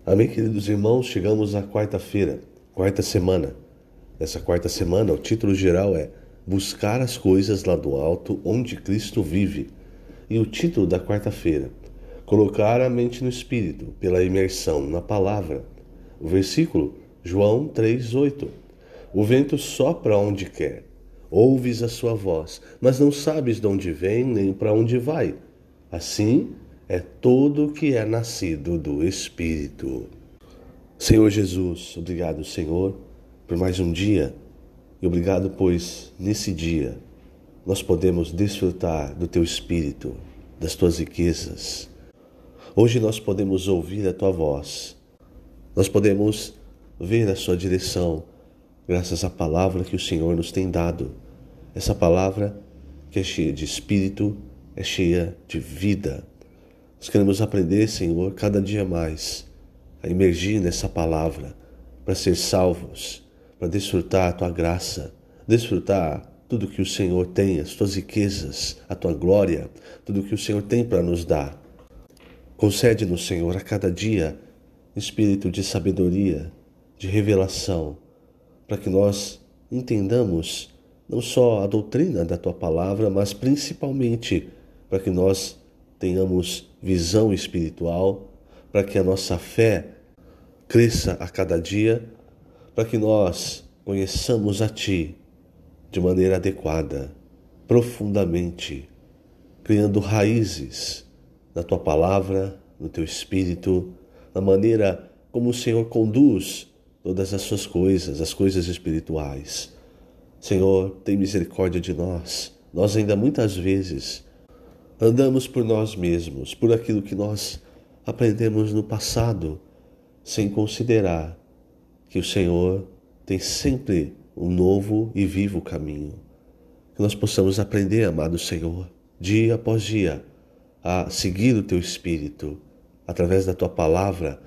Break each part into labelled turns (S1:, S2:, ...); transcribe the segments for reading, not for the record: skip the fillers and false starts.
S1: Amém, queridos irmãos, chegamos à quarta-feira, quarta semana. Nessa quarta semana, o título geral é Buscar as coisas lá do alto, onde Cristo vive. E o título da quarta-feira, Colocar a mente no Espírito, pela imersão na palavra. O versículo, João 3:8. O vento sopra onde quer, ouves a sua voz, mas não sabes de onde vem nem para onde vai. Assim é todo que é nascido do Espírito. Senhor Jesus, obrigado, Senhor, por mais um dia e obrigado, pois nesse dia nós podemos desfrutar do Teu Espírito, das Tuas riquezas. Hoje nós podemos ouvir a Tua voz, nós podemos ver a Sua direção, graças à palavra que o Senhor nos tem dado. Essa palavra que é cheia de Espírito, é cheia de vida. Nós queremos aprender, Senhor, cada dia mais a imergir nessa palavra, para ser salvos, para desfrutar a Tua graça, desfrutar tudo que o Senhor tem, as Tuas riquezas, a Tua glória, tudo que o Senhor tem para nos dar. Concede-nos, Senhor, a cada dia espírito de sabedoria, de revelação, para que nós entendamos não só a doutrina da Tua palavra, mas principalmente para que nós tenhamos visão espiritual, para que a nossa fé cresça a cada dia, para que nós conheçamos a Ti de maneira adequada, profundamente, criando raízes na Tua palavra, no Teu Espírito, na maneira como o Senhor conduz todas as Suas coisas, as coisas espirituais. Senhor, tem misericórdia de nós. Nós ainda muitas vezes andamos por nós mesmos, por aquilo que nós aprendemos no passado, sem considerar que o Senhor tem sempre um novo e vivo caminho. Que nós possamos aprender, amado Senhor, dia após dia, a seguir o Teu Espírito, através da Tua palavra,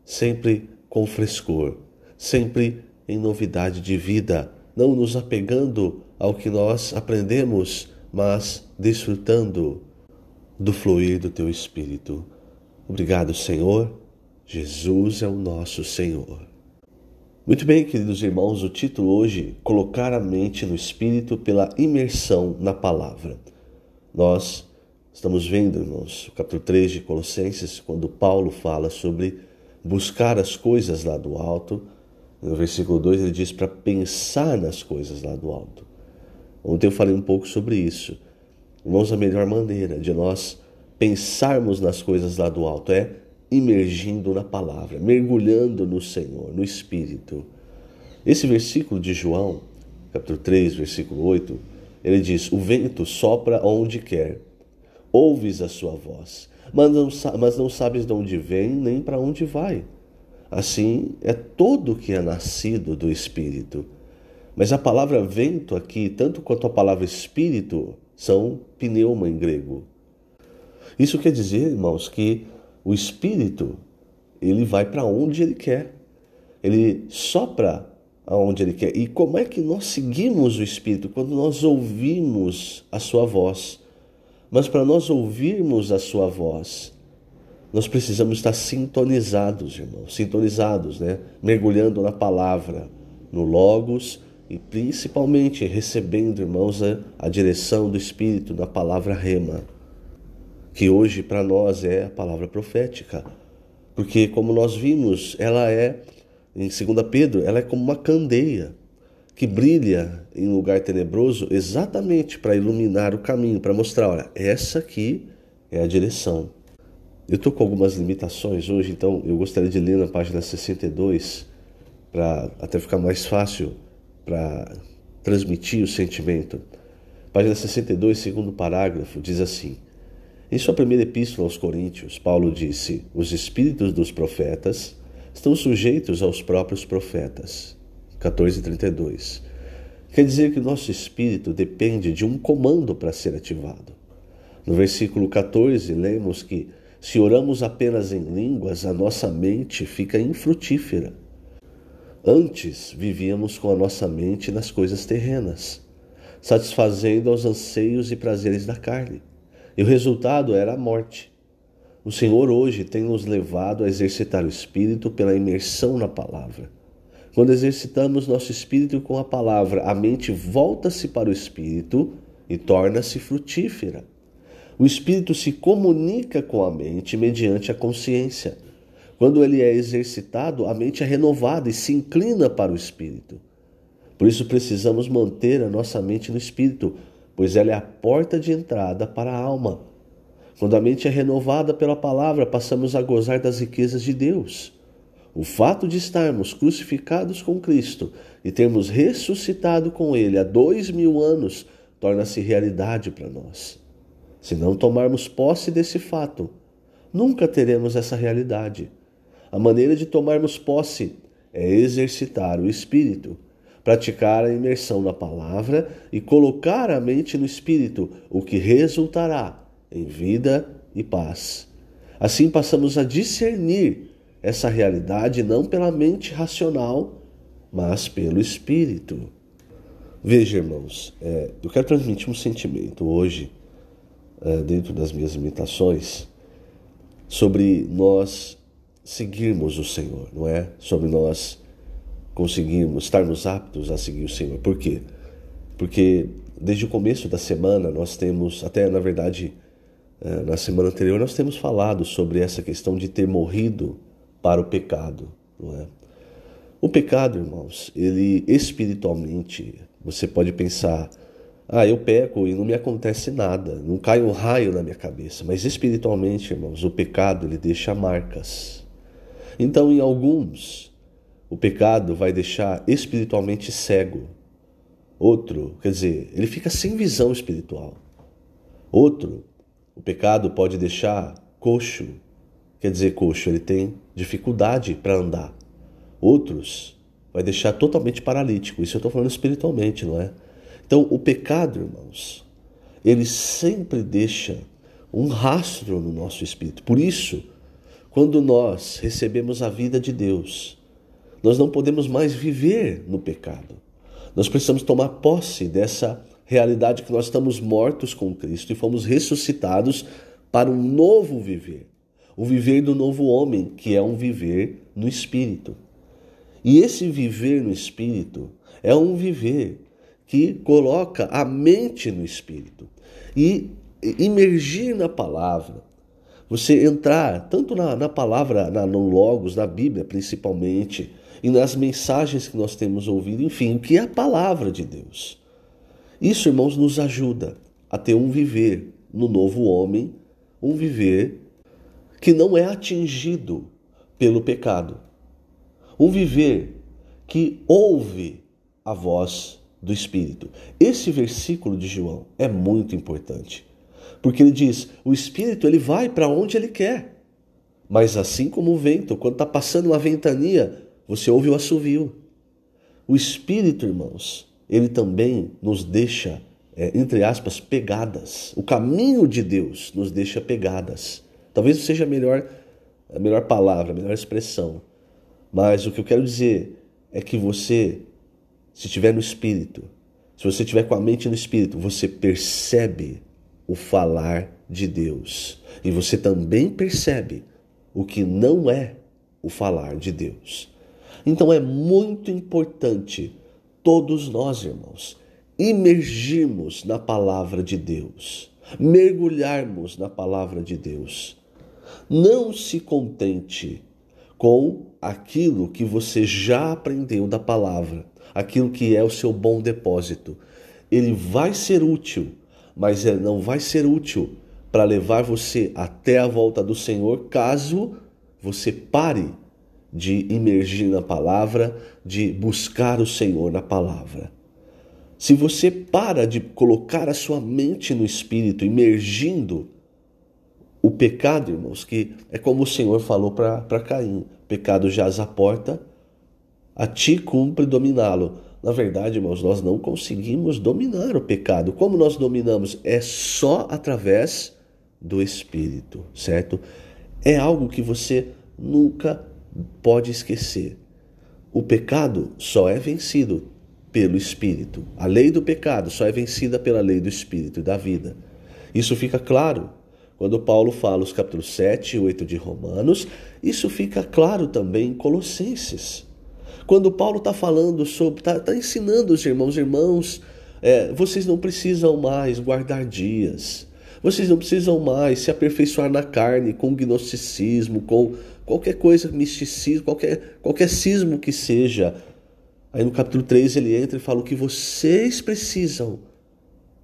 S1: sempre com frescor, sempre em novidade de vida, não nos apegando ao que nós aprendemos, mas desfrutando do fluir do Teu Espírito. Obrigado, Senhor. Jesus é o nosso Senhor. Muito bem, queridos irmãos, o título hoje, Colocar a mente no Espírito pela imersão na palavra. Nós estamos vendo, irmãos, o capítulo 3 de Colossenses, quando Paulo fala sobre buscar as coisas lá do alto. No versículo 2 ele diz para pensar nas coisas lá do alto. Ontem eu falei um pouco sobre isso. Irmãos, a melhor maneira de nós pensarmos nas coisas lá do alto é imergindo na palavra, mergulhando no Senhor, no Espírito. Esse versículo de João, capítulo 3, versículo 8, ele diz: o vento sopra onde quer, ouves a sua voz, mas não sabes de onde vem nem para onde vai. Assim é todo que é nascido do Espírito. Mas a palavra vento aqui, tanto quanto a palavra Espírito, são pneuma em grego. Isso quer dizer, irmãos, que o Espírito, ele vai para onde ele quer. Ele sopra aonde ele quer. E como é que nós seguimos o Espírito? Quando nós ouvimos a sua voz. Mas para nós ouvirmos a sua voz, nós precisamos estar sintonizados, irmãos. Sintonizados, né? Mergulhando na palavra, no Logos, e principalmente recebendo, irmãos, a direção do Espírito na palavra Rema, que hoje para nós é a palavra profética. Porque como nós vimos, ela é, em 2 Pedro, ela é como uma candeia que brilha em lugar tenebroso exatamente para iluminar o caminho, para mostrar, olha, essa aqui é a direção. Eu estou com algumas limitações hoje, então eu gostaria de ler na página 62, para até ficar mais fácil para transmitir o sentimento. Página 62, segundo parágrafo, diz assim: em sua primeira epístola aos Coríntios, Paulo disse: os espíritos dos profetas estão sujeitos aos próprios profetas. 14:32. Quer dizer que o nosso espírito depende de um comando para ser ativado. No versículo 14, lemos que se oramos apenas em línguas, a nossa mente fica infrutífera. Antes, vivíamos com a nossa mente nas coisas terrenas, satisfazendo aos anseios e prazeres da carne. E o resultado era a morte. O Senhor hoje tem nos levado a exercitar o espírito pela imersão na palavra. Quando exercitamos nosso espírito com a palavra, a mente volta-se para o espírito e torna-se frutífera. O espírito se comunica com a mente mediante a consciência. Quando ele é exercitado, a mente é renovada e se inclina para o espírito. Por isso precisamos manter a nossa mente no espírito, pois ela é a porta de entrada para a alma. Quando a mente é renovada pela palavra, passamos a gozar das riquezas de Deus. O fato de estarmos crucificados com Cristo e termos ressuscitado com Ele há 2000 anos torna-se realidade para nós. Se não tomarmos posse desse fato, nunca teremos essa realidade. A maneira de tomarmos posse é exercitar o espírito, praticar a imersão na palavra e colocar a mente no espírito, o que resultará em vida e paz. Assim passamos a discernir essa realidade não pela mente racional, mas pelo espírito. Veja, irmãos, eu quero transmitir um sentimento hoje, dentro das minhas limitações, sobre nós seguirmos o Senhor, não é? Sobre nós conseguirmos, estarmos aptos a seguir o Senhor. Por quê? Porque desde o começo da semana nós temos, até na verdade, na semana anterior nós temos falado sobre essa questão de ter morrido para o pecado, não é? O pecado, irmãos, ele espiritualmente, você pode pensar, eu peco e não me acontece nada, não cai um raio na minha cabeça, mas espiritualmente, irmãos, o pecado ele deixa marcas. Então, em alguns, o pecado vai deixar espiritualmente cego. Outro, quer dizer, ele fica sem visão espiritual. Outro, o pecado pode deixar coxo. Quer dizer, coxo, ele tem dificuldade para andar. Outros, vai deixar totalmente paralítico. Isso eu estou falando espiritualmente, não é? Então, o pecado, irmãos, ele sempre deixa um rastro no nosso espírito. Por isso, quando nós recebemos a vida de Deus, nós não podemos mais viver no pecado. Nós precisamos tomar posse dessa realidade que nós estamos mortos com Cristo e fomos ressuscitados para um novo viver. O viver do novo homem, que é um viver no Espírito. E esse viver no Espírito é um viver que coloca a mente no Espírito. E imergir na palavra, você entrar tanto na palavra, no Logos, na Bíblia principalmente, e nas mensagens que nós temos ouvido, enfim, o que é a palavra de Deus. Isso, irmãos, nos ajuda a ter um viver no novo homem, um viver que não é atingido pelo pecado. Um viver que ouve a voz do Espírito. Esse versículo de João é muito importante, porque ele diz, o Espírito ele vai para onde ele quer, mas assim como o vento, quando está passando uma ventania, você ouve o assovio. O Espírito, irmãos, ele também nos deixa, entre aspas, pegadas. O caminho de Deus nos deixa pegadas. Talvez seja a melhor palavra, a melhor expressão. Mas o que eu quero dizer é que você, se estiver no Espírito, se você estiver com a mente no Espírito, você percebe o falar de Deus. E você também percebe o que não é o falar de Deus. Então é muito importante todos nós, irmãos, imergirmos na palavra de Deus, mergulharmos na palavra de Deus. Não se contente com aquilo que você já aprendeu da palavra, aquilo que é o seu bom depósito. Ele vai ser útil, mas ele não vai ser útil para levar você até a volta do Senhor, caso você pare de imergir na palavra, de buscar o Senhor na palavra. Se você para de colocar a sua mente no Espírito, imergindo, o pecado, irmãos, que é como o Senhor falou para Caim, o pecado jaz à porta, a ti cumpre dominá-lo. Na verdade, irmãos, nós não conseguimos dominar o pecado. Como nós dominamos? É só através do Espírito, certo? É algo que você nunca pode esquecer. O pecado só é vencido pelo Espírito. A lei do pecado só é vencida pela lei do Espírito e da vida. Isso fica claro quando Paulo fala os capítulos 7 e 8 de Romanos, isso fica claro também em Colossenses. Quando Paulo está falando sobre, está ensinando os irmãos, vocês não precisam mais guardar dias, vocês não precisam mais se aperfeiçoar na carne com gnosticismo, com qualquer coisa, misticismo, qualquer cismo que seja. Aí no capítulo 3 ele entra e fala: o que vocês precisam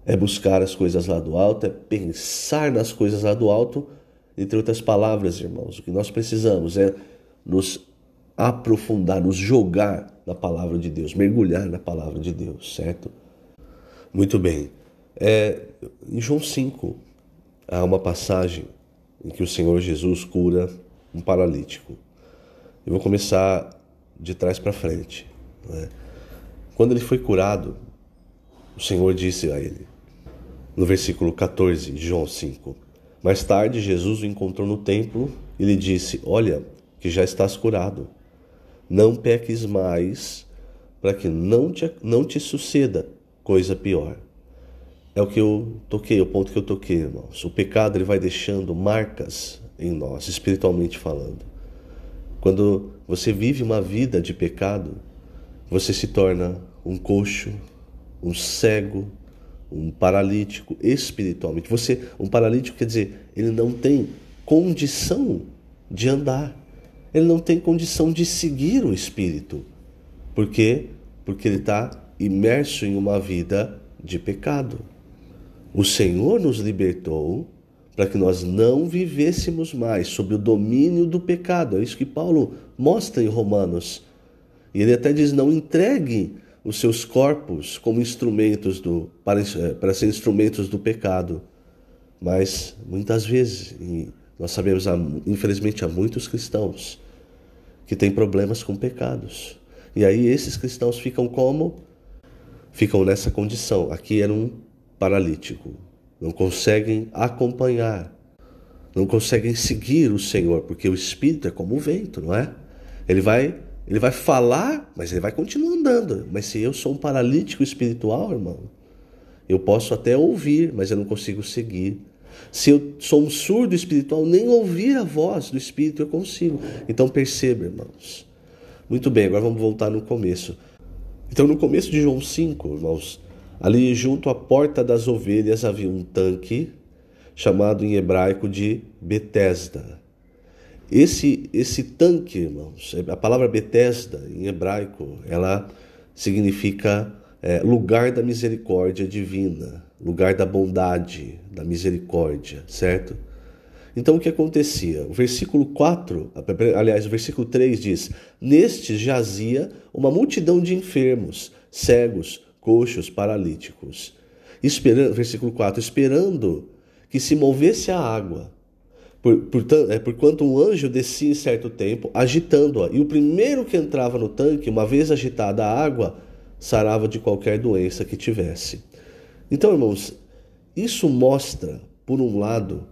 S1: é buscar as coisas lá do alto, é pensar nas coisas lá do alto. Entre outras palavras, irmãos, o que nós precisamos é nos aprofundar, nos jogar na palavra de Deus, mergulhar na palavra de Deus, certo? Muito bem. Em João 5, há uma passagem em que o Senhor Jesus cura um paralítico. Eu vou começar de trás para frente. Né? Quando ele foi curado, o Senhor disse a ele, no versículo 14 de João 5, mais tarde Jesus o encontrou no templo e lhe disse: olha, que já estás curado. Não peques mais, para que não te suceda coisa pior. É o que eu toquei, o ponto que eu toquei, irmãos. O pecado ele vai deixando marcas em nós, espiritualmente falando. Quando você vive uma vida de pecado, você se torna um coxo, um cego, um paralítico espiritualmente. Um paralítico quer dizer, ele não tem condição de andar. Ele não tem condição de seguir o Espírito. Por quê? Porque ele está imerso em uma vida de pecado. O Senhor nos libertou para que nós não vivêssemos mais sob o domínio do pecado. É isso que Paulo mostra em Romanos. E ele até diz: não entregue os seus corpos como instrumentos para ser instrumentos do pecado. Mas muitas vezes, e nós sabemos, infelizmente, há muitos cristãos que têm problemas com pecados. E aí esses cristãos ficam como? Ficam nessa condição. Aqui era um paralítico. Não conseguem acompanhar. Não conseguem seguir o Senhor, porque o Espírito é como o vento, não é? Ele vai falar, mas ele vai continuar andando. Mas se eu sou um paralítico espiritual, irmão, eu posso até ouvir, mas eu não consigo seguir. Se eu sou um surdo espiritual, nem ouvir a voz do Espírito eu consigo. Então perceba, irmãos. Muito bem, agora vamos voltar no começo. Então no começo de João 5, irmãos, ali junto à porta das ovelhas havia um tanque, chamado em hebraico de Betesda. Esse tanque, irmãos, a palavra Betesda em hebraico, ela significa lugar da misericórdia divina, lugar da bondade, da misericórdia, certo? Então o que acontecia? O versículo 4, aliás, o versículo 3 diz: neste jazia uma multidão de enfermos, cegos, coxos, paralíticos. Versículo 4, esperando que se movesse a água. Porquanto um anjo descia em certo tempo, agitando-a, e o primeiro que entrava no tanque, uma vez agitada a água, sarava de qualquer doença que tivesse. Então, irmãos, isso mostra, por um lado,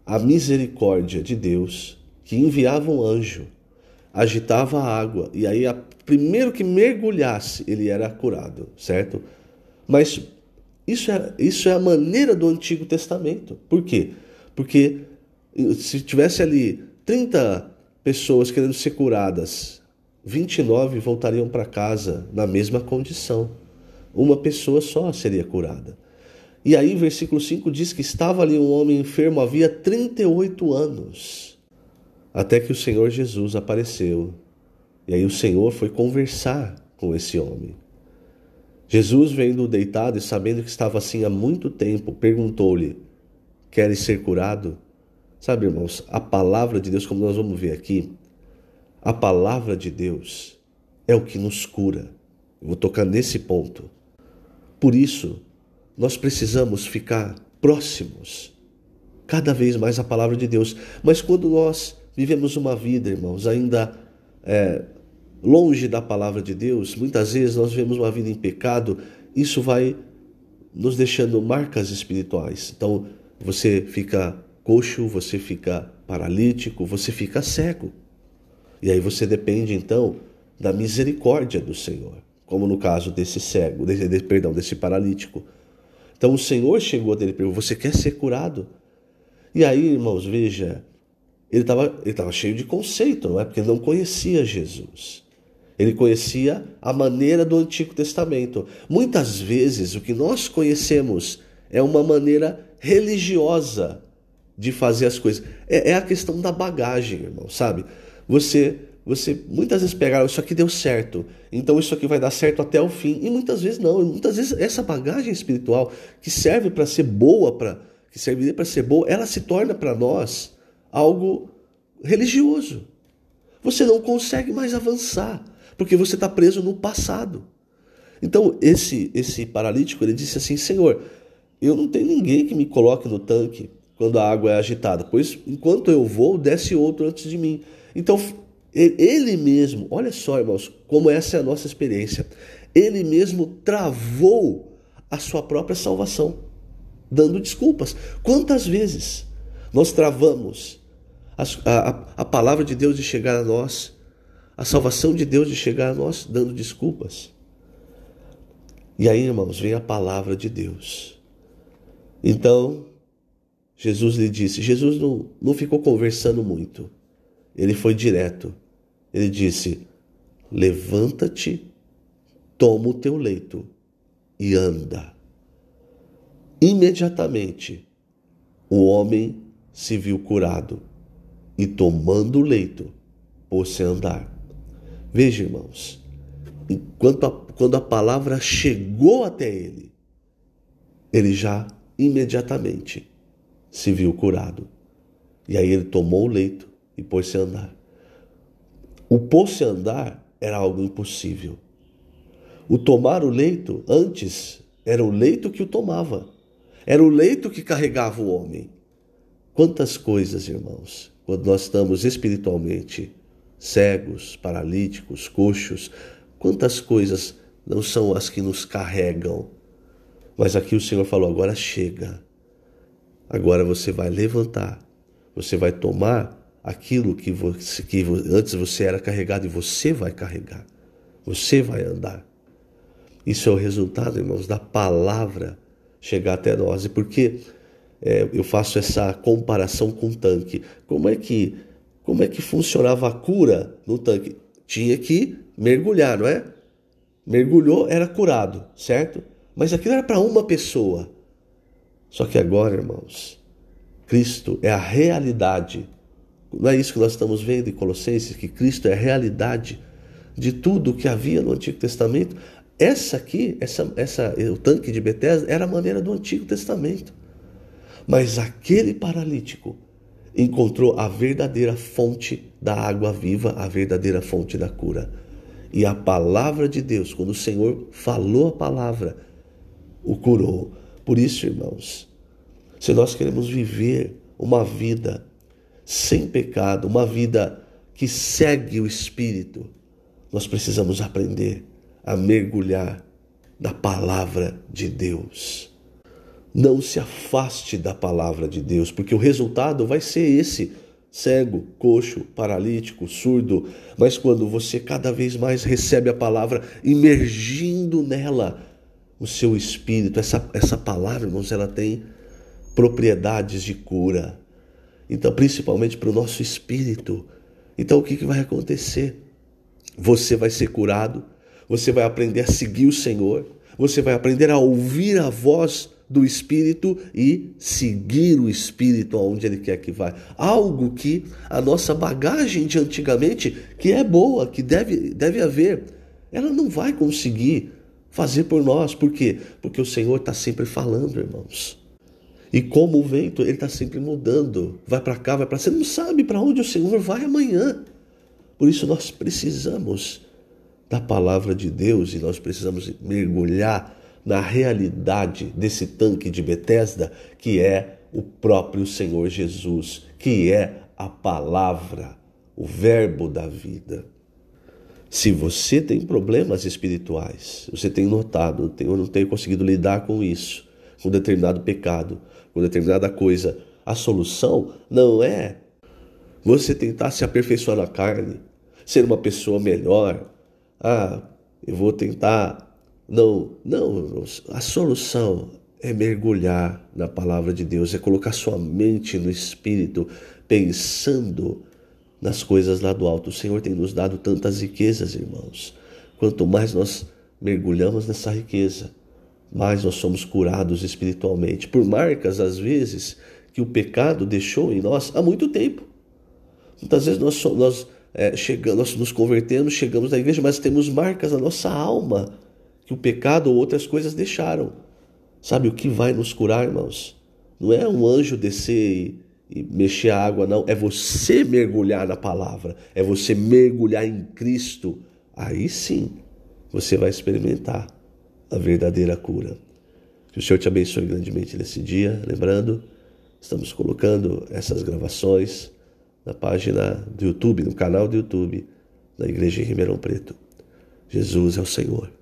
S1: a misericórdia de Deus, que enviava um anjo, agitava a água, e aí primeiro que mergulhasse, ele era curado, certo? Mas isso é a maneira do Antigo Testamento. Por quê? Porque se tivesse ali 30 pessoas querendo ser curadas, 29 voltariam para casa na mesma condição. Uma pessoa só seria curada. E aí, versículo 5 diz que estava ali um homem enfermo havia 38 anos, até que o Senhor Jesus apareceu. E aí o Senhor foi conversar com esse homem. Jesus, vendo-o deitado e sabendo que estava assim há muito tempo, perguntou-lhe: queres ser curado? Sabe, irmãos, a palavra de Deus, como nós vamos ver aqui, a palavra de Deus é o que nos cura. Eu vou tocar nesse ponto. Por isso, nós precisamos ficar próximos cada vez mais à palavra de Deus. Mas quando nós vivemos uma vida, irmãos, ainda longe da palavra de Deus, muitas vezes nós vivemos uma vida em pecado, isso vai nos deixando marcas espirituais. Então, você fica coxo, você fica paralítico, você fica cego. E aí você depende, então, da misericórdia do Senhor, como no caso desse cego, desse paralítico. Então o Senhor chegou dele e perguntou: você quer ser curado? E aí, irmãos, veja, ele tava cheio de conceito, não é? Porque ele não conhecia Jesus. Ele conhecia a maneira do Antigo Testamento. Muitas vezes o que nós conhecemos é uma maneira religiosa de fazer as coisas. É a questão da bagagem, irmão, sabe? Você muitas vezes pegaram, isso aqui deu certo, então isso aqui vai dar certo até o fim. E muitas vezes não. E muitas vezes essa bagagem espiritual que serve para ser boa, que serviria para ser boa, ela se torna para nós algo religioso. Você não consegue mais avançar, porque você está preso no passado. Então esse paralítico, ele disse assim: Senhor, eu não tenho ninguém que me coloque no tanque quando a água é agitada, pois enquanto eu vou, desce outro antes de mim. Então ele mesmo, olha só, irmãos, como essa é a nossa experiência, ele mesmo travou a sua própria salvação, dando desculpas. Quantas vezes nós travamos a palavra de Deus de chegar a nós, a salvação de Deus de chegar a nós, dando desculpas? E aí, irmãos, vem a palavra de Deus. Então, Jesus lhe disse, Jesus não ficou conversando muito, ele foi direto. Ele disse: levanta-te, toma o teu leito e anda. Imediatamente, o homem se viu curado e, tomando o leito, pôs-se a andar. Veja, irmãos, quando a palavra chegou até ele já imediatamente se viu curado. E aí ele tomou o leito e pôs-se a andar. O pôr-se a andar era algo impossível. O tomar o leito, antes, era o leito que o tomava. Era o leito que carregava o homem. Quantas coisas, irmãos, quando nós estamos espiritualmente cegos, paralíticos, coxos, quantas coisas não são as que nos carregam. Mas aqui o Senhor falou: agora chega. Agora você vai levantar. Você vai tomar aquilo que antes você era carregado e você vai carregar. Você vai andar. Isso é o resultado, irmãos, da palavra chegar até nós. E por que eu faço essa comparação com o tanque? Como é que funcionava a cura no tanque? Tinha que mergulhar, não é? Mergulhou, era curado, certo? Mas aquilo era para uma pessoa. Só que agora, irmãos, Cristo é a realidade. Não é isso que nós estamos vendo em Colossenses, que Cristo é a realidade de tudo o que havia no Antigo Testamento? O tanque de Betesda era a maneira do Antigo Testamento. Mas aquele paralítico encontrou a verdadeira fonte da água viva, a verdadeira fonte da cura. E a palavra de Deus, quando o Senhor falou a palavra, o curou. Por isso, irmãos, se nós queremos viver uma vida sem pecado, uma vida que segue o Espírito, nós precisamos aprender a mergulhar na palavra de Deus. Não se afaste da palavra de Deus, porque o resultado vai ser esse: cego, coxo, paralítico, surdo. Mas quando você cada vez mais recebe a palavra, imergindo nela o seu espírito, essa palavra, irmãos, ela tem propriedades de cura. Então, principalmente para o nosso espírito. Então, o que vai acontecer? Você vai ser curado, você vai aprender a seguir o Senhor, você vai aprender a ouvir a voz do Espírito e seguir o Espírito aonde Ele quer que vá. Algo que a nossa bagagem de antigamente, que é boa, que deve haver, ela não vai conseguir fazer por nós. Por quê? Porque o Senhor está sempre falando, irmãos. E como o vento, ele está sempre mudando. Vai para cá, vai para lá. Você não sabe para onde o Senhor vai amanhã. Por isso nós precisamos da palavra de Deus e nós precisamos mergulhar na realidade desse tanque de Betesda, que é o próprio Senhor Jesus, que é a palavra, o verbo da vida. Se você tem problemas espirituais, você tem notado, eu não tenho conseguido lidar com isso, com determinado pecado, com determinada coisa, a solução não é você tentar se aperfeiçoar na carne, ser uma pessoa melhor. Eu vou tentar. Não, a solução é mergulhar na palavra de Deus, é colocar sua mente no Espírito, pensando nas coisas lá do alto. O Senhor tem nos dado tantas riquezas, irmãos. Quanto mais nós mergulhamos nessa riqueza, mais nós somos curados espiritualmente, por marcas, às vezes, que o pecado deixou em nós há muito tempo. Muitas vezes nós nos convertemos, chegamos na igreja, mas temos marcas na nossa alma que o pecado ou outras coisas deixaram. Sabe o que vai nos curar, irmãos? Não é um anjo descer e mexer a água, não. É você mergulhar na palavra. É você mergulhar em Cristo. Aí sim, você vai experimentar a verdadeira cura. Que o Senhor te abençoe grandemente nesse dia. Lembrando, estamos colocando essas gravações na página do YouTube, no canal do YouTube da Igreja em Ribeirão Preto. Jesus é o Senhor.